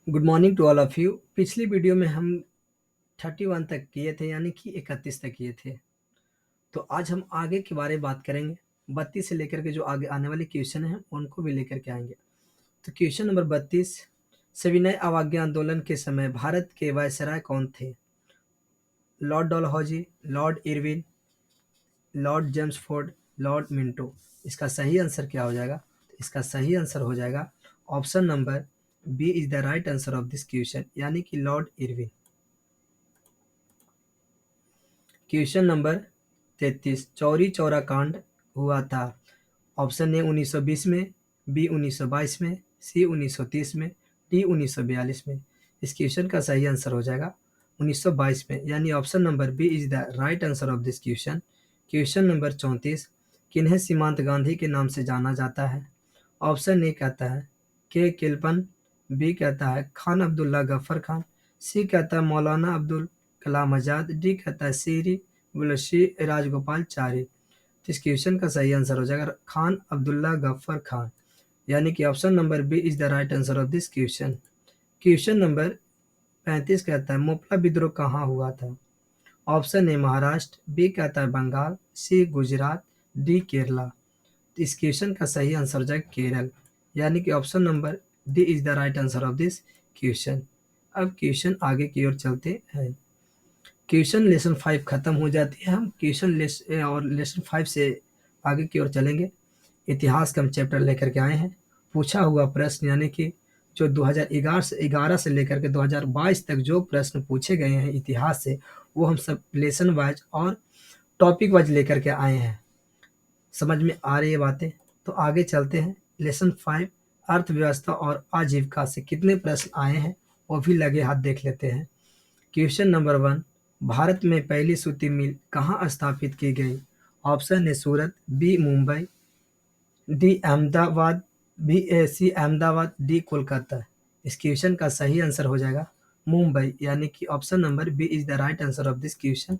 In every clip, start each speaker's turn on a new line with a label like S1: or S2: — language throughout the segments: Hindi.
S1: Good morning to all of you. पिछली वीडियो में हम 31 तक किए थे, यानी कि 31 तक किए थे। तो आज हम आगे के बारे में बात करेंगे। 32 से लेकर के जो आगे आने वाले क्वेश्चन हैं उनको भी लेकर के आएंगे। तो क्वेश्चन नंबर 32, सविनय अवज्ञा आंदोलन के समय भारत के वायसराय कौन थे? Lord Dalhousie, Lord Irwin, Lord Jamesford, Lord Minto. इसका सही आंसर क्या हो जाएगा? इसका सही आंसर हो जाएगा option number B is the right answer of this question, यानी कि Lord Irwin. Question number 33, Chauri Chaura कांड हुआ था। ऑप्शन ए 1920 में, बी 1922 में, सी 1930 में, डी 1942 में। इस क्वेश्चन का सही आंसर हो जाएगा 1922 में, यानी option number B is the right answer of this question. Question number 34, किन्हें सीमांत गांधी के नाम से जाना जाता है? ऑप्शन ए कहता है के किलपन, बी कहता है खान अब्दुल्ला गफ्फर खान, सी कहता है मौलाना अब्दुल कलाम आजाद, डी कहता है सीरी बुलशी राजगोपाल चारी। तो इस क्वेश्चन का सही आंसर हो जाएगा खान अब्दुल्ला गफ्फर खान, यानी कि option number B is the right answer of this question. Question number 35 कहता है मोपला विद्रोह कहाँ हुआ था? ऑप्शन ए महाराष्ट्र, बी कहता है बंगाल, सी गुजरात, डी केरला। तो इस क्वेश्चन का सही आंसर हो जाएगा केरल, यानी कि option number D is the right answer of this question. अब क्वेश्चन आगे की ओर चलते हैं। क्वेश्चन लेसन 5 खत्म हो जाती है, हम लेसन 5 से आगे की ओर चलेंगे। इतिहास का हम चैप्टर लेकर के आए हैं। पूछा हुआ प्रश्न, यानी कि जो 2011 से लेकर के 2022 तक जो प्रश्न पूछे गए हैं इतिहास से, वो हम सब लेसन वाइज और टॉपिक वाइज लेकर के आए हैं। समझ में आ रही है बातें? तो आगे चलते हैं। लेसन 5, अर्थव्यवस्था और आजीविका से कितने प्रश्न आए हैं वो भी लगे हाथ देख लेते हैं। क्वेश्चन नंबर 1, भारत में पहली सूती मिल कहाँ स्थापित की गई? Option A Surat, B Mumbai, D Ahmedabad, C Ahmedabad, D Kolkata. इस क्वेश्चन का सही आंसर हो जाएगा मुंबई, यानी कि option number B is the right answer of this question.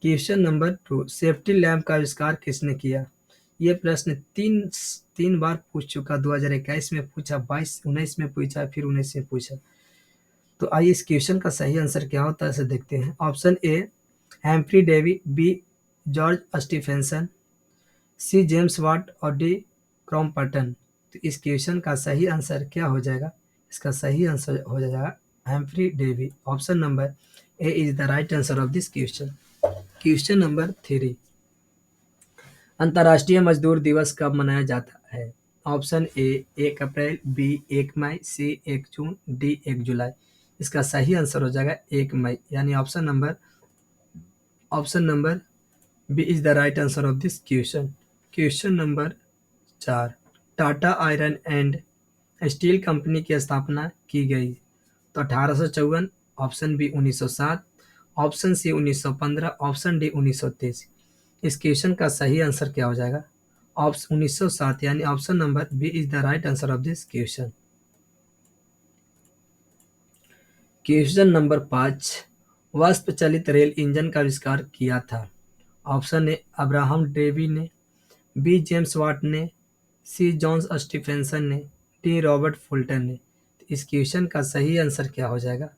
S1: Question number 2, safety lamp का आविष्कार किसने किया? ये प्रश्न तीन तीन बार पूछ चुका। 2021 में पूछा, 22-19 में पूछा, फिर 19 में पूछा। तो आइए इस क्वेश्चन का सही आंसर क्या होता है इसे देखते हैं। Option A Humphry Davy, B George Stephenson, C James Watt और डी क्रॉम्पटन। तो इस क्वेश्चन का सही आंसर क्या हो जाएगा? इसका सही आंसर हो जाएगा Humphry Davy. Option number A is the right answer of this question. Question number 3, अंतर्राष्ट्रीय मजदूर दिवस कब मनाया जाता है? ऑप्शन ए 1 अप्रैल, बी 1 मई, सी 1 जून, डी 1 जुलाई। इसका सही आंसर हो जाएगा 1 मई, यानी option number B is the right answer of this question. Question number 4, Tata iron and steel company की स्थापना की गई? तो 1854, option B 1907, option C 1915, option D 1923। इस क्वेश्चन का सही आंसर क्या हो जाएगा? ऑप्शन 1907, यानी option number B is the right answer of this question. Question number 5, वाष्प चलित रेल इंजन का आविष्कार किया था? ऑप्शन ए अब्राहम डेवी ने, बी जेम्स वाट ने, सी जॉन्स स्टीफेंसन ने, डी रॉबर्ट फुल्टन ने। तो इस क्वेश्चन का सही आंसर क्या हो जाएगा?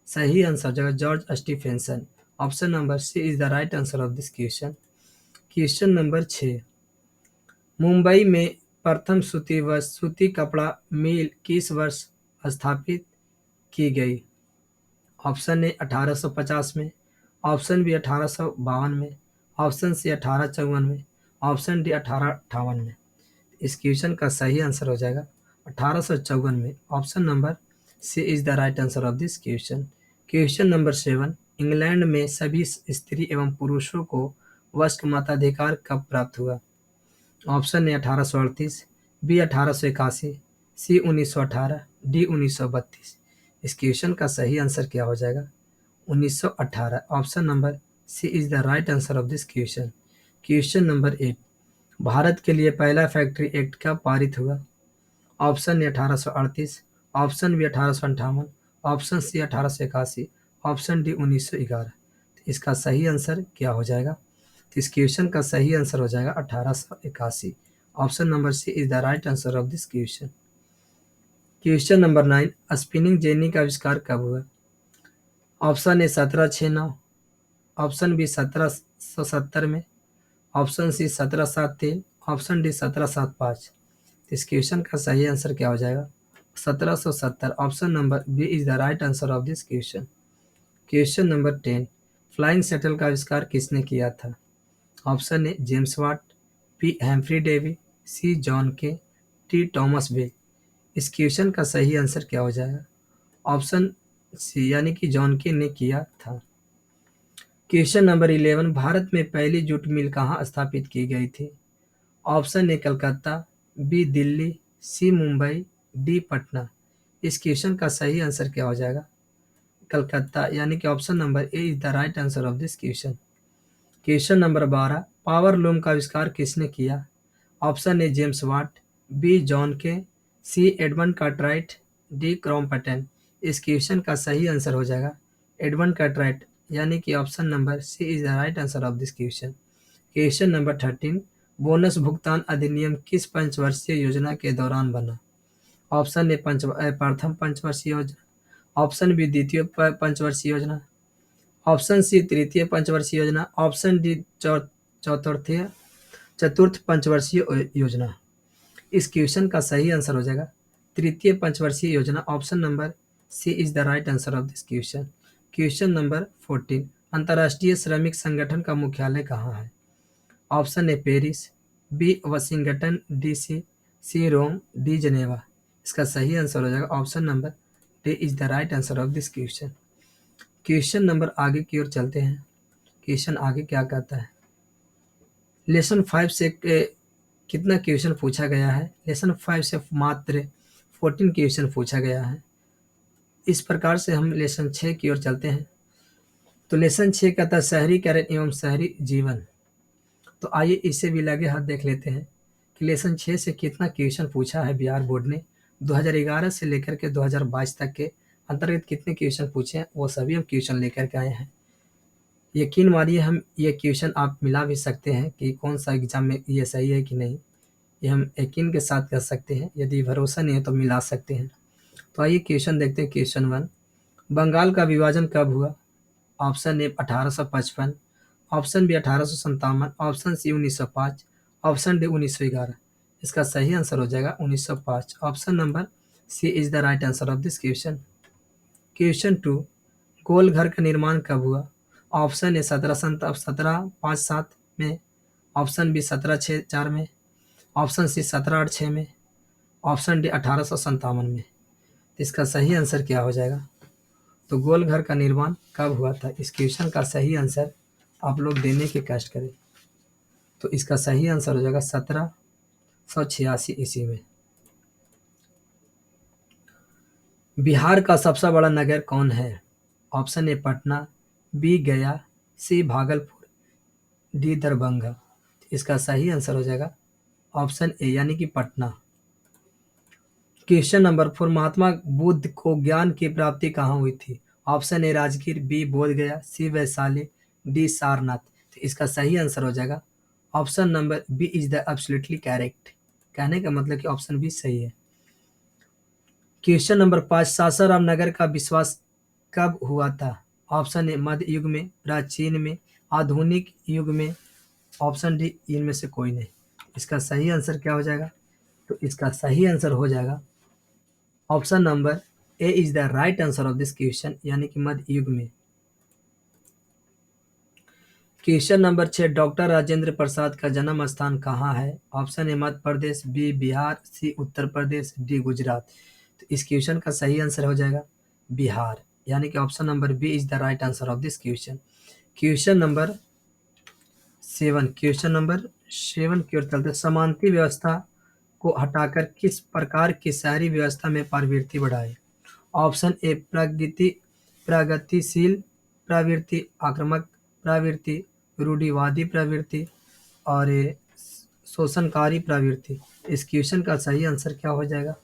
S1: सही आंसर हो जाएगा George Stephenson. Option number C is the right answer of this question. Question number 6, Mumbai में प्रथम सूती कपड़ा मिल किस वर्ष स्थापित की गई? ऑप्शन ए 1850 में, ऑप्शन बी 1852 में, ऑप्शन सी 1854 में, ऑप्शन डी 1858 में। इस क्वेश्चन का सही आंसर हो जाएगा 1854 में। Option number C is the right answer of this question. Question number 7, England में सभी स्त्री एवं पुरुषों को वस्त्र मताधिकार कब प्राप्त हुआ? Option A 1838, B 1881, C 1918, D 1932। इस क्वेश्चन का सही आंसर क्या हो जाएगा? 1918। Option number C is the right answer of this question. Question number 8, Bharat के लिए पहला फैक्ट्री एक्ट कब पारित हुआ? Option A 1838, option B 1858, option C 1881, option D 1911। इसका सही आंसर क्या हो जाएगा? तो इस क्वेश्चन का सही आंसर हो जाएगा 1881। Option number C is the right answer of this question. Question number 9, spinning jenny का आविष्कार कब हुआ? ऑप्शन ए 1709, ऑप्शन बी 1770 में, ऑप्शन सी 1773, ऑप्शन डी 1775। इस क्वेश्चन का सही आंसर क्या हो जाएगा? 1770। Option number B is the right answer of this question. Question number 10, flying shuttle का आविष्कार किसने किया था? Option A James Watt, B Humphry Davy, C John Kay, D Thomas Bell. इस क्वेश्चन का सही आंसर क्या हो जाएगा? ऑप्शन सी यानी कि जॉन के ने किया था। क्वेश्चन नंबर 11, भारत में पहली जूट मिल कहाँ स्थापित की गई थी? Option A Calcutta, B Delhi, C Mumbai, D Patna. इस क्वेश्चन का सही आंसर क्या हो जाएगा? कलकत्ता, यानी कि option number A is the right answer of this question. Question number 12, power loom का आविष्कार किसने किया? Option A James Watt, B John Kay, C Edmund Cartwright, D Crompton. इस क्वेश्चन का सही आंसर हो जाएगा एडमंड कार्टराइट, यानी कि option number C is the right answer of this question. Question number 13, bonus भुगतान अधिनियम किस पंचवर्षीय योजना के दौरान बना? ऑप्शन ए प्रथम पंचवर्षीय योजना, ऑप्शन बी द्वितीय पंचवर्षीय योजना, ऑप्शन सी तृतीय पंचवर्षीय योजना, ऑप्शन डी चौथी चतुर्थ पंचवर्षीय योजना। इस क्वेश्चन का सही आंसर हो जाएगा तृतीय पंचवर्षीय योजना। Option number C is the right answer of this question. Question number 14, अंतर्राष्ट्रीय श्रमिक संगठन का मुख्यालय कहाँ है? Option A Paris, B Washington DC, C Rome, D Geneva. इसका सही आंसर हो जाएगा option number D is the right answer of this question. Question number आगे की ओर चलते हैं। क्वेश्चन आगे क्या कहता है? लेसन 5 से कितना क्वेश्चन पूछा गया है? लेसन 5 से मात्र 14 क्वेश्चन पूछा गया है। इस प्रकार से हम लेसन 6 की ओर चलते हैं। तो लेसन 6 कहता है शहरीकरण एवं शहरी जीवन। तो आइए इससे भी लगे हाथ देख लेते हैं कि लेसन 6 से कितना क्वेश्चन पूछा है बिहार बोर्ड ने। 2011 से लेकर के 2022 तक के अंतर्गत कितने क्वेश्चन पूछे हैं वो सभी हम क्वेश्चन लेकर के आए हैं। यकीन मानिए हम ये क्वेश्चन आप मिला भी सकते हैं कि कौन सा एग्जाम में ये सही है कि नहीं, ये हम यकीन के साथ कर सकते हैं। यदि भरोसा नहीं है तो मिला सकते हैं। तो आइए क्वेश्चन देखते हैं। क्वेश्चन 1, बंगाल का विभाजन कब हुआ? Option A 1855, option B 1857, option C 1905, option D 1911। इसका सही आंसर हो जाएगा 1905। Option number C is the right answer of this question. Question 2, गोल घर का निर्माण कब हुआ? ऑप्शन ए 1757 में, ऑप्शन बी 1764 में, ऑप्शन सी 1786 में, ऑप्शन डी 1857 में। इसका सही आंसर क्या हो जाएगा? तो गोल घर का निर्माण कब हुआ था? इस क्वेश्चन का सही आंसर आप लोग देने के कष्ट करें। तो इसका सही आंसर हो जाएगा 1786 ईस्वी में। बिहार का सबसे बड़ा नगर कौन है? ऑप्शन ए पटना, बी गया, सी भागलपुर, डी दरभंगा। इसका सही आंसर हो जाएगा ऑप्शन ए यानी कि पटना। क्वेश्चन नंबर 4, महात्मा बुद्ध को ज्ञान की प्राप्ति कहाँ हुई थी? ऑप्शन ए राजगीर, बी बोध गया, सी वैशाली, डी सारनाथ। तो इसका सही आंसर हो जाएगा option number B is the absolutely correct. कहने का मतलब कि ऑप्शन बी सही है। क्वेश्चन नंबर 5, सासाराम नगर का विश्वास कब हुआ था? ऑप्शन ए मध्य युग में, प्राचीन में, आधुनिक युग में, ऑप्शन डी इनमें से कोई नहीं। इसका सही आंसर क्या हो जाएगा? तो इसका सही आंसर हो जाएगा option number A is the right answer of this question, यानी कि मध्य युग में। Question number 6, doctor Rajendra Prasad का जन्म स्थान कहाँ है? Option A Madhya Pradesh, B Bihar, C Uttar Pradesh, D Gujarat. तो इस क्वेश्चन का सही आंसर हो जाएगा बिहार, यानी कि option number B is the right answer of this question. Question number 7 की ओर चलते हैं। समानती व्यवस्था को हटाकर किस प्रकार की शहरी व्यवस्था में प्रवृत्ति बढ़ाए? ऑप्शन ए प्रगतिशील प्रवृत्ति, आक्रामक प्रवृत्ति, रूढ़िवादी प्रवृत्ति और ये शोषणकारी प्रवृत्ति। इस क्वेश्चन का सही आंसर क्या हो जाएगा?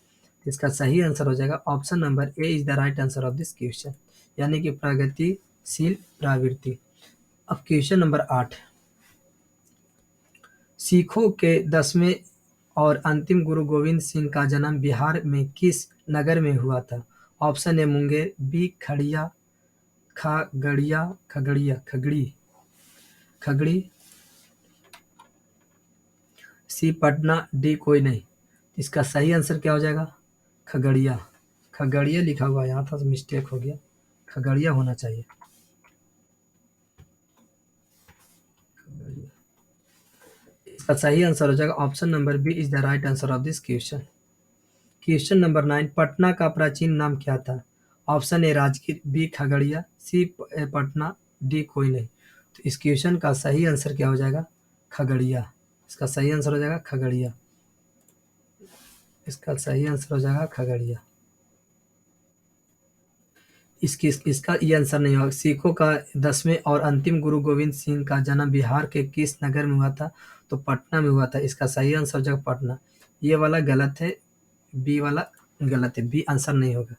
S1: इसका सही आंसर हो जाएगा option number A is the right answer of this question, यानी कि प्रगतिशील प्रवृत्ति। अब क्वेश्चन नंबर 8, सिखों के 10वें और अंतिम गुरु गोविंद सिंह का जन्म बिहार में किस नगर में हुआ था? ऑप्शन ए मुंगेर, बी खड़िया खगड़िया खगड़िया खगड़ी खगड़ी, सी पटना, डी कोई नहीं। इसका सही आंसर क्या हो जाएगा? खगड़िया। खगड़िया लिखा हुआ है यहाँ था तो मिस्टेक हो गया, खगड़िया होना चाहिए। इसका सही आंसर हो जाएगा option number B is the right answer of this question. Question number 9, Patna का प्राचीन नाम क्या था? Option A Rajgir, B Khagaria, C Patna, D कोई नहीं। तो इस क्वेश्चन का सही आंसर क्या हो जाएगा? खगड़िया। इसका सही आंसर हो जाएगा खगड़िया। इसका सही आंसर हो जाएगा खगड़िया। इसका ये आंसर नहीं होगा। सिखों का 10वें और अंतिम गुरु गोविंद सिंह का जन्म बिहार के किस नगर में हुआ था? तो पटना में हुआ था। इसका सही आंसर हो जाएगा पटना। ये वाला गलत है, बी वाला गलत है, बी आंसर नहीं होगा।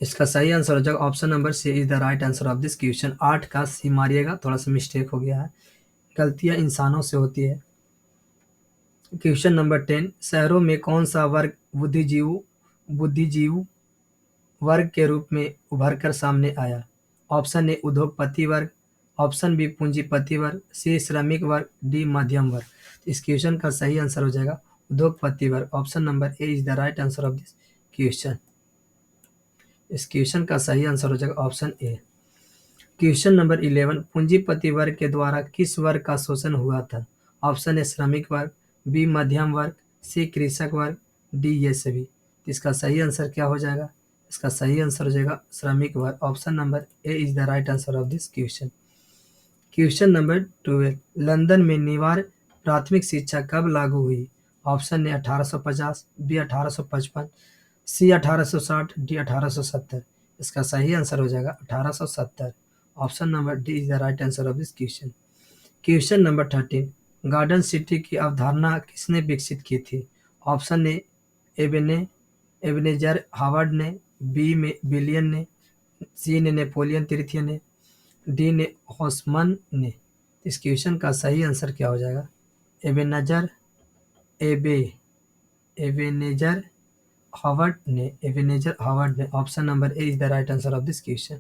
S1: इसका सही आंसर हो जाएगा option number C is the right answer of this question. 8 का सी मारिएगा, थोड़ा सा मिस्टेक हो गया है, गलतियां इंसानों से होती है। क्वेश्चन नंबर 10, शहरों में कौन सा वर्ग बुद्धिजीव वर्ग के रूप में उभरकर सामने आया? ऑप्शन ए उद्योगपति वर्ग, ऑप्शन बी पूंजीपति वर्ग, सी श्रमिक वर्ग, डी मध्यम वर्ग। इस क्वेश्चन का सही आंसर हो जाएगा उद्योगपति वर्ग। Option number A is the right answer of this question. इस क्वेश्चन का सही आंसर हो जाएगा ऑप्शन ए। क्वेश्चन नंबर 11, पूंजीपति वर्ग के द्वारा किस वर्ग का शोषण हुआ था? ऑप्शन ए श्रमिक वर्ग, बी मध्यम वर्ग, सी कृषक वर्ग, डी ये सभी। इसका सही आंसर क्या हो जाएगा? इसका सही आंसर हो जाएगा श्रमिक वर्ग। Option number A is the right answer of this question. Question number 12, London में निवार प्राथमिक शिक्षा कब लागू हुई? Option A 1850, B 1855, C 1860, D 1870। इसका सही आंसर हो जाएगा 1870। Option number D is the right answer of this question. Question number 13, garden city की अवधारणा किसने विकसित की थी? ऑप्शन ए एबेने एबेनेजर हावर्ड ने, बी में बिलियन ने, सी ने नेपोलियन तृतीय ने, डी ने हॉसमन ने। इस क्वेश्चन का सही आंसर क्या हो जाएगा? एबेनजर एबे एबेनेजर हावर्ड ने। Option number A is the right answer of this question.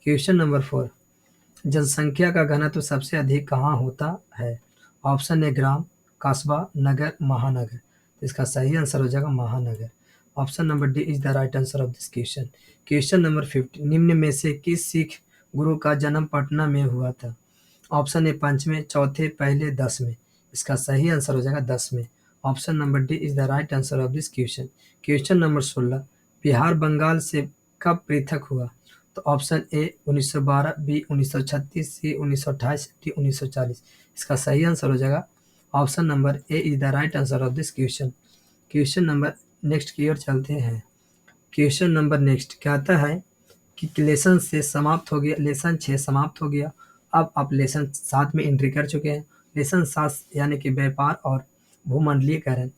S1: Question number 4, जनसंख्या का घनत्व सबसे अधिक कहाँ होता है? ऑप्शन ए ग्राम, कस्बा, नगर, महानगर। इसका सही आंसर हो जाएगा महानगर। Option number D is the right answer of this question. Question number 15, निम्न में से किस सिख गुरु का जन्म पटना में हुआ था? ऑप्शन ए 5वें, चौथे, पहले, 10वें। इसका सही आंसर हो जाएगा 10वें। Option number D is the right answer of this question. Question number 16, Bihar Bengal से कब पृथक हुआ? तो option A 1912, B 1936, C 1928, D 1940। इसका सही आंसर हो जाएगा option number A is the right answer of this question. Question number next की ओर चलते हैं। क्वेश्चन नंबर नेक्स्ट कहता है कि लेसन से समाप्त हो गया, लेसन 6 समाप्त हो गया। अब आप लेसन 7 में एंट्री कर चुके हैं। लेसन 7 यानी कि व्यापार और भूमंडलीकरण।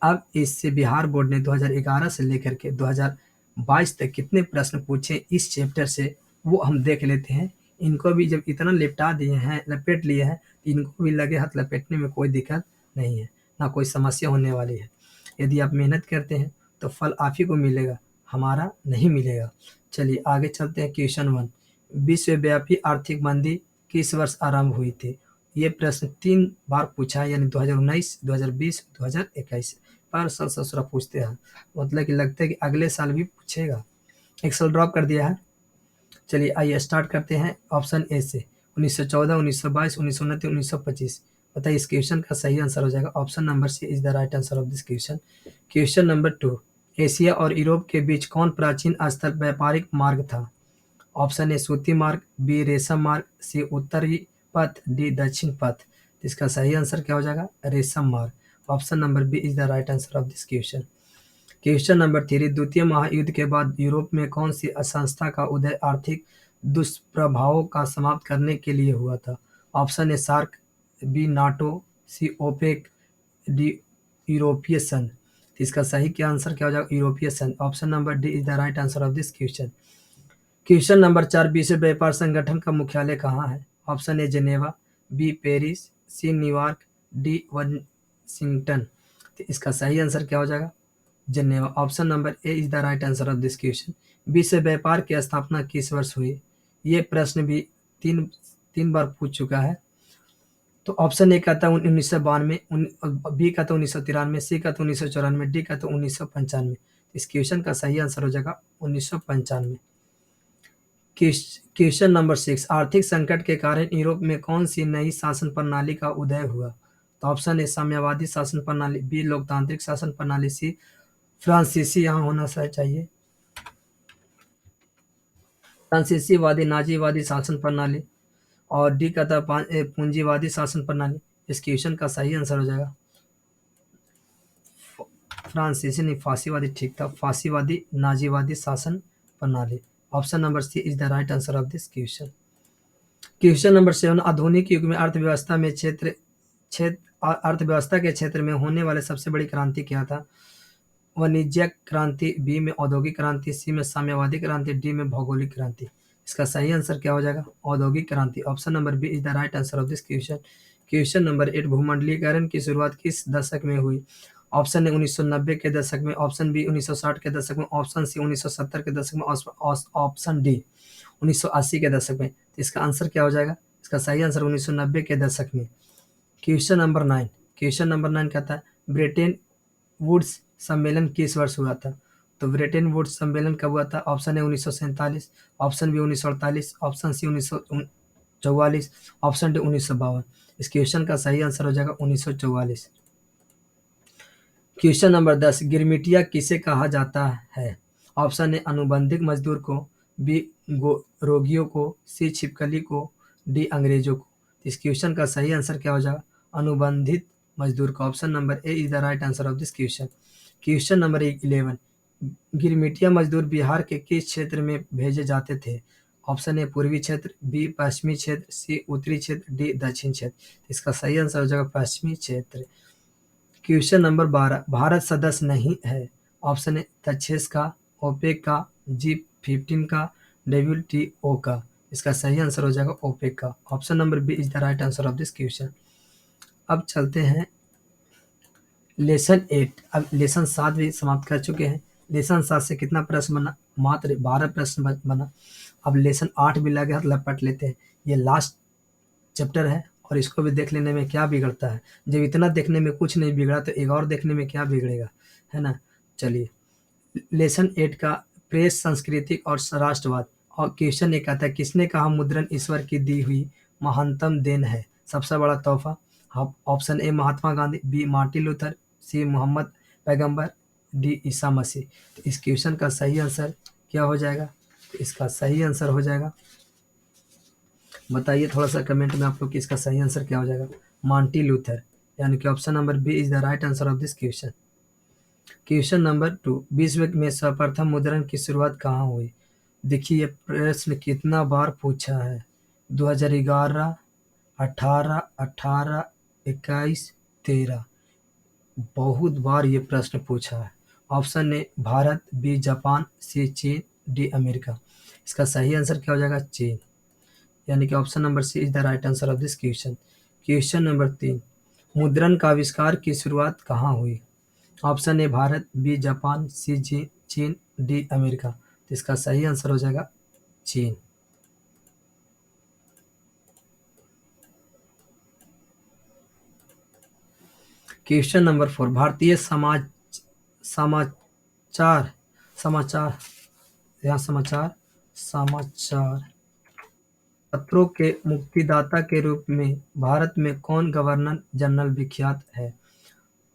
S1: अब इससे बिहार बोर्ड ने 2011 से लेकर के 2022 तक कितने प्रश्न पूछे इस चैप्टर से वो हम देख लेते हैं। इनको भी जब इतना लिपटा दिए हैं, लपेट लिए हैं, इनको भी लगे हाथ लपेटने में कोई दिक्कत नहीं है, ना कोई समस्या होने वाली है। यदि आप मेहनत करते हैं तो फल आप ही को मिलेगा, हमारा नहीं मिलेगा। चलिए आगे चलते हैं। क्वेश्चन 1, विश्वव्यापी आर्थिक मंदी किस वर्ष आरंभ हुई थी? ये प्रश्न 3 बार पूछा है, यानी 2019, 2020, 2021। पर साल ससुरा पूछते हैं, मतलब कि लगता है कि अगले साल भी पूछेगा। एक साल ड्रॉप कर दिया है। चलिए आइए स्टार्ट करते हैं ऑप्शन ए से। 1914, 1922, 1929, 1925। बताइए इस क्वेश्चन का सही आंसर हो जाएगा option number C is the right answer of this question. Question number 2, Asia और यूरोप के बीच कौन प्राचीन स्थल व्यापारिक मार्ग था? ऑप्शन ए सूती मार्ग, बी रेशम मार्ग, सी उत्तरी पथ, डी दक्षिण पथ। इसका सही आंसर क्या हो जाएगा? रेशम मार्ग। Option number B is the right answer of this question. Question number 3, द्वितीय महायुद्ध के बाद यूरोप में कौन सी संस्था का उदय आर्थिक दुष्प्रभावों का समाप्त करने के लिए हुआ था? Option A SAARC, B NATO, C OPEC, D यूरोपीय संघ। इसका सही क्या आंसर क्या हो जाएगा? यूरोपीय संघ। Option number D is the right answer of this question. Question number 4, विश्व व्यापार संगठन का मुख्यालय कहाँ है? Option A Geneva, B Paris, C New York, D Washington. तो इसका सही आंसर क्या हो जाएगा? Geneva. Option number A is the right answer of this question. विश्व व्यापार की स्थापना किस वर्ष हुई? ये प्रश्न भी तीन तीन बार पूछ चुका है। तो ऑप्शन ए कहता है 1992, बी कहता है 1993, सी कहता है 1994, डी कहता है 1995। इस क्वेश्चन का सही आंसर हो जाएगा 1995। क्वेश्चन नंबर 6, आर्थिक संकट के कारण यूरोप में कौन सी नई शासन प्रणाली का उदय हुआ? तो ऑप्शन ए साम्यवादी शासन प्रणाली, बी लोकतांत्रिक शासन प्रणाली, सी फ्रांसीसी, यहाँ होना चाहिए फ्रांसीसीवादी नाजीवादी शासन प्रणाली, और डी का था पूंजीवादी शासन प्रणाली। इस क्वेश्चन का सही आंसर हो जाएगा फ्रांसीसी नहीं, फांसीवादी ठीक था, फांसीवादी नाजीवादी शासन प्रणाली। Option number C is the right answer of this question. Question number 7, आधुनिक युग में अर्थव्यवस्था के क्षेत्र में होने वाले सबसे बड़ी क्रांति क्या था? वाणिज्यिक क्रांति, बी में औद्योगिक क्रांति, सी में साम्यवादी क्रांति, डी में भौगोलिक क्रांति। इसका सही आंसर क्या हो जाएगा? औद्योगिक क्रांति। Option number B is the right answer of this question. Question number 8, भूमंडलीकरण की शुरुआत किस दशक में हुई? ऑप्शन ए 1990 के दशक में, ऑप्शन बी 1960 के दशक में, ऑप्शन सी 1970 के दशक में, ऑप्शन डी 1980 के दशक में। तो इसका आंसर क्या हो जाएगा? इसका सही आंसर 1990 के दशक में। क्वेश्चन नंबर 9, कहता है ब्रिटेन वुड्स सम्मेलन किस वर्ष हुआ था? तो ब्रिटेन वुड्स सम्मेलन कब हुआ था? Option A 1947, option B 1948, option C 1944, option D 1952। इस क्वेश्चन का सही आंसर हो जाएगा 1944। क्वेश्चन नंबर 10, गिरमिटिया किसे कहा जाता है? ऑप्शन ए अनुबंधित मजदूर को, बी रोगियों को, सी छिपकली को, डी अंग्रेजों को। इस क्वेश्चन का सही आंसर क्या हो जाएगा? अनुबंधित मजदूर का। Option number A is the right answer of this question. Question number 11, गिरमिटिया मजदूर बिहार के किस क्षेत्र में भेजे जाते थे? ऑप्शन ए पूर्वी क्षेत्र, बी पश्चिमी क्षेत्र, सी उत्तरी क्षेत्र, डी दक्षिण क्षेत्र। इसका सही आंसर हो जाएगा पश्चिमी क्षेत्र। क्वेश्चन नंबर 12, भारत सदस्य नहीं है। ऑप्शन ए तक्षेस का, ओपेक का, G15 का, WTO का। इसका सही आंसर हो जाएगा ओपेक का। Option number B is the right answer of this question. अब चलते हैं लेसन 8। अब लेसन 7 भी समाप्त कर चुके हैं। लेसन 7 से कितना प्रश्न बना? मात्र 12 प्रश्न बना। अब लेसन 8 भी लगे हाथ लपट लेते हैं। ये लास्ट चैप्टर है और इसको भी देख लेने में क्या बिगड़ता है? जब इतना देखने में कुछ नहीं बिगड़ा तो एक और देखने में क्या बिगड़ेगा, है ना? चलिए, लेसन 8 का प्रेस, संस्कृति और राष्ट्रवाद। और क्वेश्चन एक आता है, किसने कहा मुद्रण ईश्वर की दी हुई महानतम देन है, सबसे बड़ा तोहफा? Option A Mahatma Gandhi, B Martin Luther, C Muhammad पैगंबर, डी ईसा मसीह। तो इस क्वेश्चन का सही आंसर क्या हो जाएगा? तो इसका सही आंसर हो जाएगा, बताइए थोड़ा सा कमेंट में आप लोग कि इसका सही आंसर क्या हो जाएगा? मार्टिन लूथर, यानी कि option number B is the right answer of this question. Question number 2, विश्व में सर्वप्रथम मुद्रण की शुरुआत कहाँ हुई? देखिए ये प्रश्न कितना बार पूछा है, 2011, 18, 21, 13, बहुत बार ये प्रश्न पूछा है। Option A Bharat, B Japan, C चीन, डी अमेरिका। इसका सही आंसर क्या हो जाएगा? चीन, यानी कि option number C is the right answer of this question. Question number 3, मुद्रण का आविष्कार की शुरुआत कहाँ हुई? Option A Bharat, B Japan, C चीन, डी अमेरिका। तो इसका सही आंसर हो जाएगा चीन। क्वेश्चन नंबर 4, भारतीय समाचार समाचार यहाँ समाचार पत्रों के मुक्तिदाता के रूप में भारत में कौन गवर्नर जनरल विख्यात है?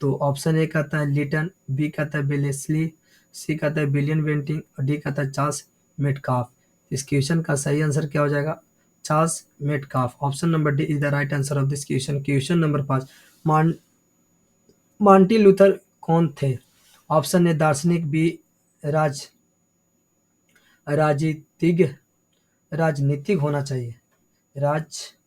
S1: तो ऑप्शन ए कहता है लिटन, बी कहता है बेलेस्ली, सी कहता है विलियम बेंटिंग, और डी कहता है चार्ल्स मेटकाफ। इस क्वेश्चन का सही आंसर क्या हो जाएगा? Charles Metcalfe. Option number D is the right answer of this question. Question number 5, Martin Luther कौन थे? ऑप्शन ए दार्शनिक, बी राज राजनीतिज्ञ, राजनीतिक होना चाहिए, राजनीतिक,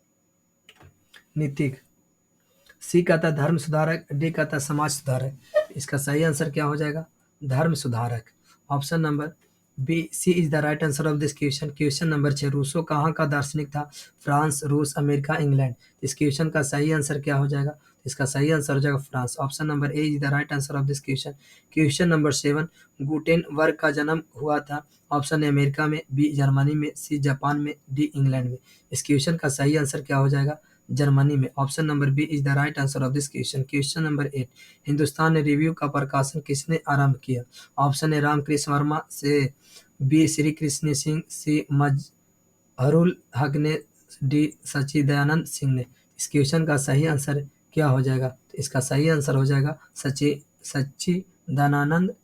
S1: सी कहता है धर्म सुधारक, डी कहता है समाज सुधारक। इसका सही आंसर क्या हो जाएगा? धर्म सुधारक। Option number B C is the right answer of this question. Question number 6, Rousseau कहाँ का दार्शनिक था? फ्रांस, रूस, अमेरिका, इंग्लैंड। इस क्वेश्चन का सही आंसर क्या हो जाएगा? इसका सही आंसर हो जाएगा France. Option number A is the right answer of this question. Question number 7, Gutenberg का जन्म हुआ था? ऑप्शन ए अमेरिका में, बी जर्मनी में, सी जापान में, डी इंग्लैंड में। इस क्वेश्चन का सही आंसर क्या हो जाएगा? जर्मनी में। Option number B is the right answer of this question. Question number 8, Hindustan Review का प्रकाशन किसने आरंभ किया? ऑप्शन ए रामकृष्ण वर्मा, से बी श्री कृष्ण सिंह, सी मजहरुल हक ने, डी सच्चिदानंद सिंह ने। इस क्वेश्चन का सही आंसर क्या हो जाएगा? तो इसका सही आंसर हो जाएगा सच्चिदानंद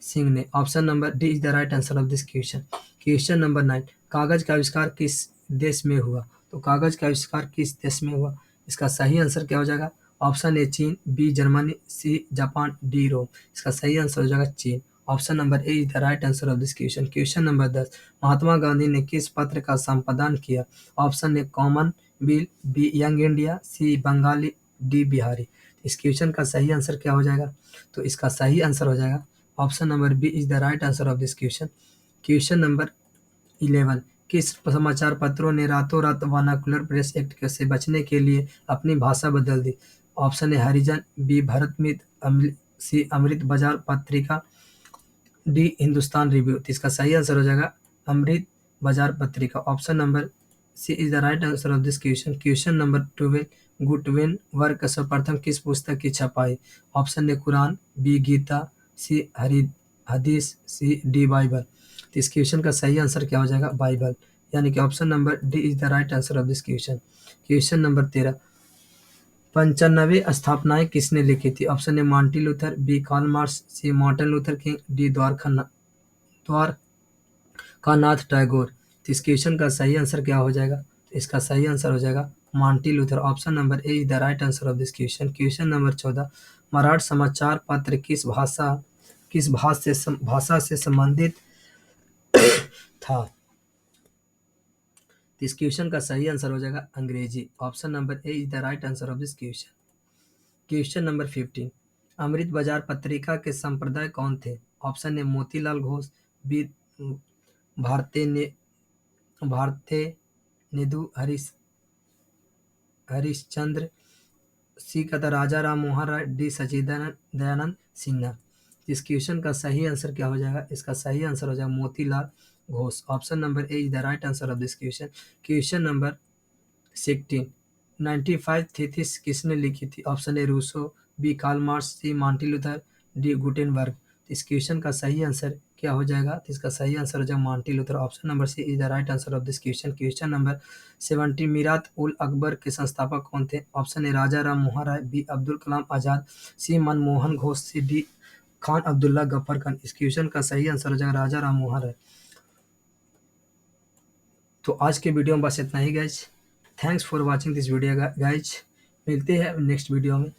S1: सिंह ने। Option number D is the right answer of this question. Question number 9, कागज का आविष्कार किस देश में हुआ? तो कागज का आविष्कार किस देश में हुआ? इसका सही आंसर क्या हो जाएगा? ऑप्शन ए चीन, B Germany, C Japan, D Rome. इसका सही आंसर हो जाएगा चीन। Option number A is the right answer of this question. Question number 10, Mahatma Gandhi ने किस पत्र का संपादन किया? Option A Commonweal, B Young India, C Bengali, D Bihari. इस क्वेश्चन का सही आंसर क्या हो जाएगा? तो इसका सही आंसर हो जाएगा option number B is the right answer of this question. Question number 11, किस समाचार पत्रों ने रातों रात वर्नाकुलर प्रेस एक्ट से बचने के लिए अपनी भाषा बदल दी? ऑप्शन ए हरिजन, बी भारतमित, सी अमृत बाजार पत्रिका, डी हिंदुस्तान रिव्यू। तो इसका सही आंसर हो जाएगा Amrit Bazar Patrika. Option number C is the right answer of this question. Question number 12, Gutenberg सर्वप्रथम किस पुस्तक की छपाई? Option A Quran, B Gita, C Hadith, C D Bible. तो इस क्वेश्चन का सही आंसर क्या हो जाएगा? बाइबल, यानी कि option number D is the right answer of this question. Question number 13, 95 स्थापनाएं किसने लिखी थी? Option A Martin Luther, B Karl Marx, C Martin Luther King, D Dwarkanath Tagore. तो इस क्वेश्चन का सही आंसर क्या हो जाएगा? तो इसका सही आंसर हो जाएगा Martin Luther. Option number A is the right answer of this question. Question number 14, मराठ समाचार पत्र किस भाषा से संबंधित था? तो इस क्वेश्चन का सही आंसर हो जाएगा Angrezi. Option number A is the right answer of this question. Question number 15, Amrita Bazar Patrika के संपादक कौन थे? Option A Motilal Ghosh, B भारते ने भारते नेदु हरिश्चंद्र, सी का था राजा राम मोहन राय, डी सचिदानंद दयानंद सिन्हा। इस क्वेश्चन का सही आंसर क्या हो जाएगा? इसका सही आंसर हो जाएगा Motilal Ghosh. Option number A is the right answer of this question. Question number 16, 95 thesis किसने लिखी थी? Option A Rousseau, B Karl Marx, C Martin Luther, D Gutenberg. इस क्वेश्चन का सही आंसर क्या हो जाएगा? तो इसका सही आंसर हो जाएगा Martin Luther. Option number C is the right answer of this question. Question number 17, Mirat ul Akbar के संस्थापक कौन थे? Option A Raja Ram Mohan Roy, B Abdul Kalam Azad, C Manmohan Ghosh, C D Khan Abdullah Gaffar Khan. इस क्वेश्चन का सही आंसर हो जाएगा राजा राम मोहन राय। तो आज के वीडियो में बस इतना ही guys. Thanks for watching this video guys. मिलते हैं नेक्स्ट वीडियो में।